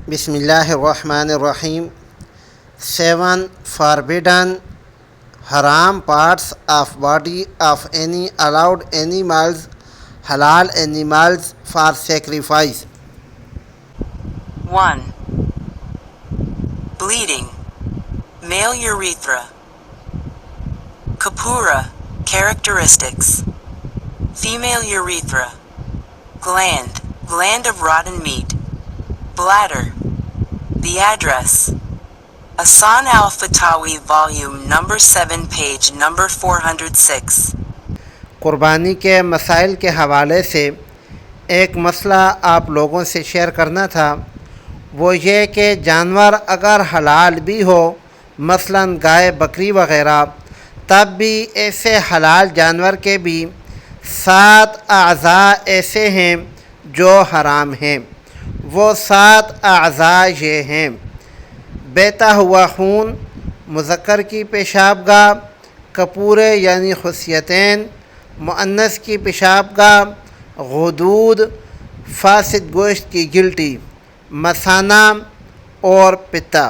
बिस्मिल्लाहिर्रहमानिर्रहीम। 7 forbidden haram parts of body of any allowed animals, halal animals for sacrifice. 1. Bleeding. Male urethra. Kapura. Characteristics. Female urethra. Gland. Gland of rotten meat. Bladder. The address. Asan al-Fatawi volume number 7 page number 406. कुर्बानी के मसाइल के हवाले से एक मसला आप लोगों से शेयर करना था। वो ये कि जानवर अगर हलाल भी हो, मसलन गाय बकरी वग़ैरह, तब भी ऐसे हलाल जानवर के भी 7 अज़ा ऐसे हैं जो हराम हैं। वो 7 अज़ा ये हैं: बहता हुआ खून, मुज़क्कर की पेशाबगाह, कपूरे यानी खुसियतैन, मुअन्नस की पेशाबगाह, गुदूद, फासिद गोश्त की गिल्टी, मसाना और पित्ता।